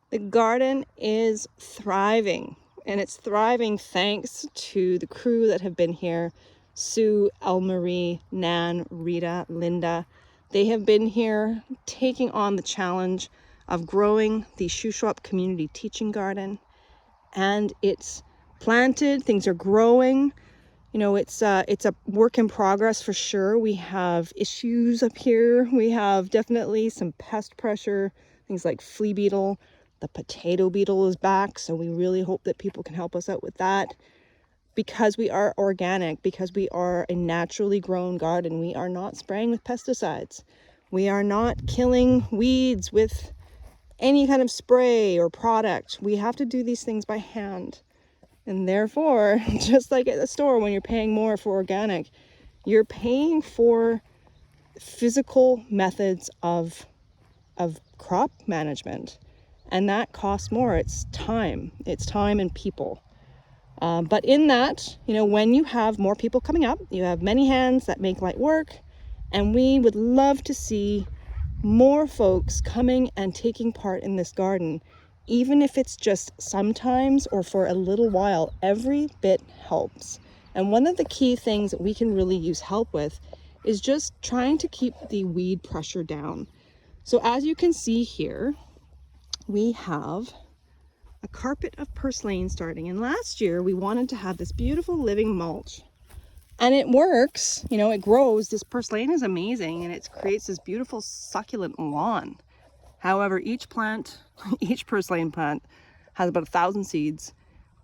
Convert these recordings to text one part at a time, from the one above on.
The garden is thriving, and it's thriving thanks to the crew that have been here. Sue, Elmarie, Nan, Rita, Linda. They have been here taking on the challenge of growing the Shuswap Community Teaching Garden. And it's planted, things are growing. You know, it's a work in progress for sure. We have issues up here. We have definitely some pest pressure, things like flea beetle. The potato beetle is back, so we really hope that people can help us out with that. Because we are organic, because we are a naturally grown garden, we are not spraying with pesticides. We are not killing weeds with any kind of spray or product. We have to do these things by hand. And therefore, just like at the store, when you're paying more for organic, you're paying for physical methods of crop management. And that costs more. It's time and people. But in that, you know, when you have more people coming up, you have many hands that make light work. And we would love to see more folks coming and taking part in this garden, even if it's just sometimes or for a little while. Every bit helps. And one of the key things that we can really use help with is just trying to keep the weed pressure down. So as you can see here, we have a carpet of purslane starting. And last year we wanted to have this beautiful living mulch. And it works, you know, it grows. This purslane is amazing, and it creates this beautiful succulent lawn. However, each plant, each purslane plant has about 1,000 seeds,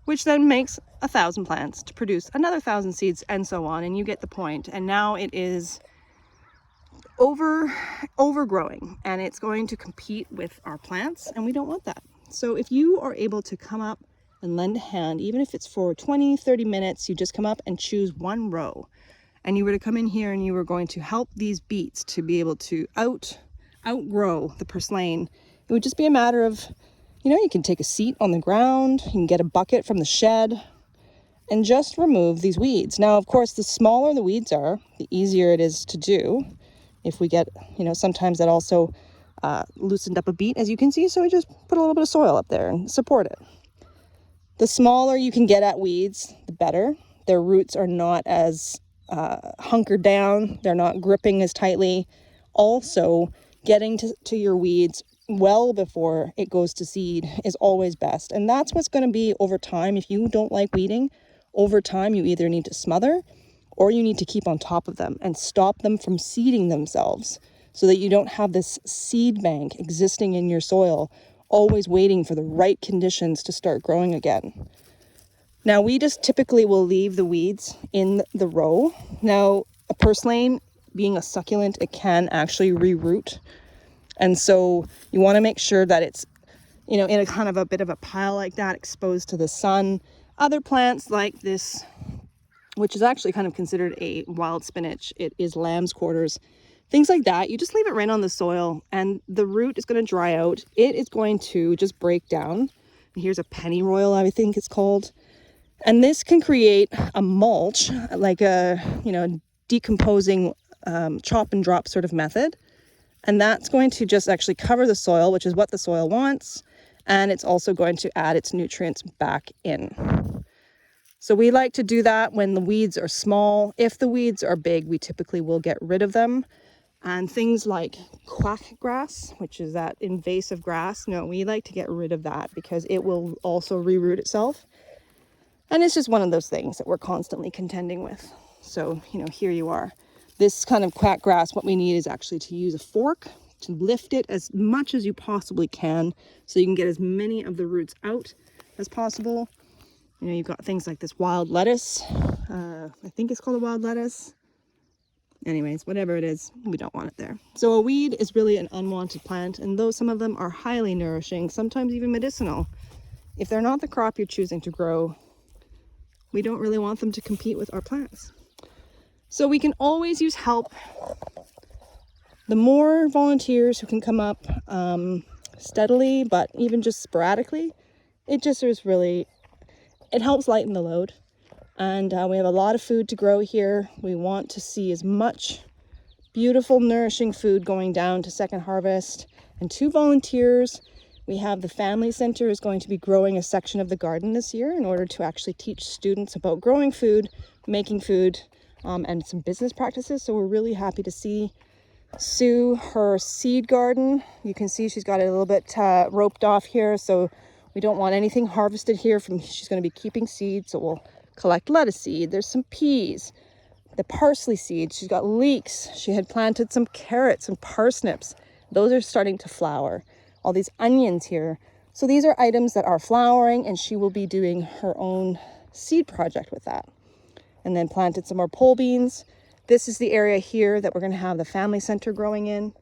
which then makes 1,000 plants to produce another 1,000 seeds, and so on. And you get the point. And now it is overgrowing, and it's going to compete with our plants, and we don't want that. So if you are able to come up and lend a hand, even if it's for 20-30 minutes, you just come up and choose one row, and you were to come in here and you were going to help these beets to be able to outgrow the purslane. It would just be a matter of, you know, you can take a seat on the ground, you can get a bucket from the shed, and just remove these weeds. Now, of course, the smaller the weeds are, the easier it is to do. If we get, you know, sometimes that also loosened up a beet, as you can see, so we just put a little bit of soil up there and support it. The smaller you can get at weeds, the better. Their roots are not as hunkered down. They're not gripping as tightly. Also, getting to your weeds well before it goes to seed is always best. And that's what's going to be over time. If you don't like weeding, over time you either need to smother or you need to keep on top of them and stop them from seeding themselves, so that you don't have this seed bank existing in your soil, always waiting for the right conditions to start growing again. Now, we just typically will leave the weeds in the row. Now, a purslane, being a succulent, it can actually reroot. And so you want to make sure that it's, you know, in a kind of a bit of a pile like that, exposed to the sun. Other plants like this, which is actually kind of considered a wild spinach, it is lamb's quarters. Things like that, you just leave it right on the soil and the root is going to dry out. It is going to just break down. Here's a pennyroyal, I think it's called. And this can create a mulch, like a, you know, decomposing chop and drop sort of method. And that's going to just actually cover the soil, which is what the soil wants. And it's also going to add its nutrients back in. So we like to do that when the weeds are small. If the weeds are big, we typically will get rid of them. And things like quack grass, which is that invasive grass, no, we like to get rid of that because it will also reroot itself. And it's just one of those things that we're constantly contending with. So, you know, here you are. This kind of quack grass, what we need is actually to use a fork to lift it as much as you possibly can so you can get as many of the roots out as possible. You know, you've got things like this wild lettuce. I think it's called a wild lettuce. Anyways, whatever it is, we don't want it there. So a weed is really an unwanted plant, and though some of them are highly nourishing, sometimes even medicinal, if they're not the crop you're choosing to grow, we don't really want them to compete with our plants. So we can always use help. The more volunteers who can come up steadily, but even just sporadically, it just is really, it helps lighten the load. And we have a lot of food to grow here. We want to see as much beautiful, nourishing food going down to second harvest. And 2 volunteers We have the Family Center is going to be growing a section of the garden this year in order to actually teach students about growing food, making food, and some business practices. So we're really happy to see Sue, her seed garden. You can see she's got it a little bit roped off here, so we don't want anything harvested here she's going to be keeping seeds. So we'll collect lettuce seed. There's some peas, the parsley seeds. She's got leeks. She had planted some carrots and parsnips. Those are starting to flower. All these onions here. So these are items that are flowering, and she will be doing her own seed project with that. And then planted some more pole beans. This is the area here that we're going to have the Family Center growing in.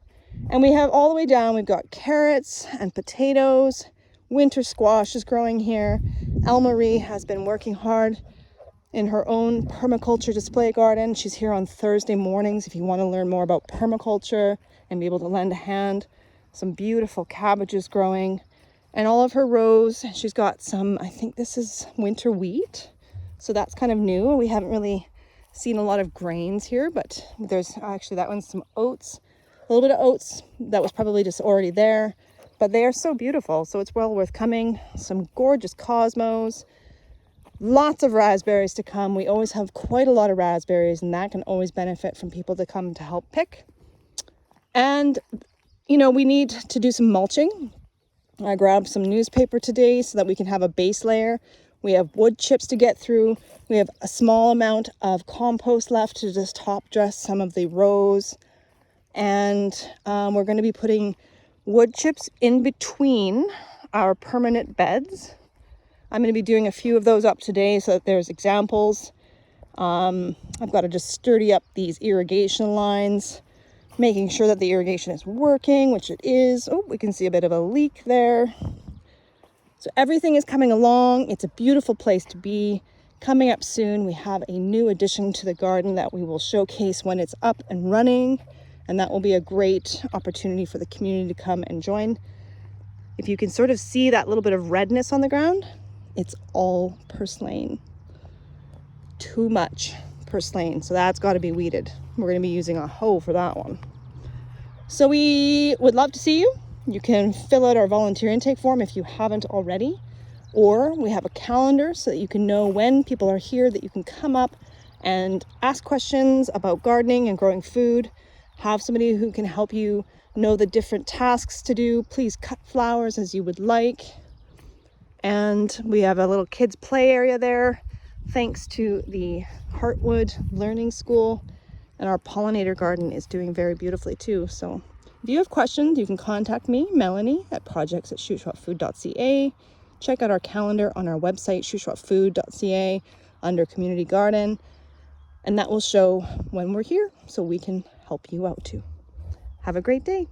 And we have all the way down, we've got carrots and potatoes. Winter squash is growing here. Elle-Marie has been working hard in her own permaculture display garden. She's here on Thursday mornings if you want to learn more about permaculture and be able to lend a hand. Some beautiful cabbages growing. And all of her rows, she's got some, I think this is winter wheat. So that's kind of new. We haven't really seen a lot of grains here, but there's actually, that one's some oats, a little bit of oats that was probably just already there, but they are so beautiful. So it's well worth coming. Some gorgeous cosmos, lots of raspberries to come. We always have quite a lot of raspberries, and that can always benefit from people to come to help pick. And you know, we need to do some mulching. I grabbed some newspaper today so that we can have a base layer. We have wood chips to get through. We have a small amount of compost left to just top dress some of the rows. And we're going to be putting wood chips in between our permanent beds. I'm going to be doing a few of those up today so that there's examples. I've got to just sturdy up these irrigation lines, making sure that the irrigation is working, which it is. Oh, we can see a bit of a leak there. So everything is coming along. It's a beautiful place to be. Coming up soon, we have a new addition to the garden that we will showcase when it's up and running. And that will be a great opportunity for the community to come and join. If you can sort of see that little bit of redness on the ground, it's all purslane. Too much purslane. So that's got to be weeded. We're going to be using a hoe for that one. So we would love to see you. You can fill out our volunteer intake form if you haven't already, or we have a calendar so that you can know when people are here, that you can come up and ask questions about gardening and growing food. Have somebody who can help you know the different tasks to do. Please cut flowers as you would like. And we have a little kids play area there, thanks to the Heartwood Learning School. And our pollinator garden is doing very beautifully too. So if you have questions, you can contact me, Melanie, at projects@shuswapfood.ca. Check out our calendar on our website, shuswapfood.ca, under Community Garden. And that will show when we're here so we can help you out too. Have a great day.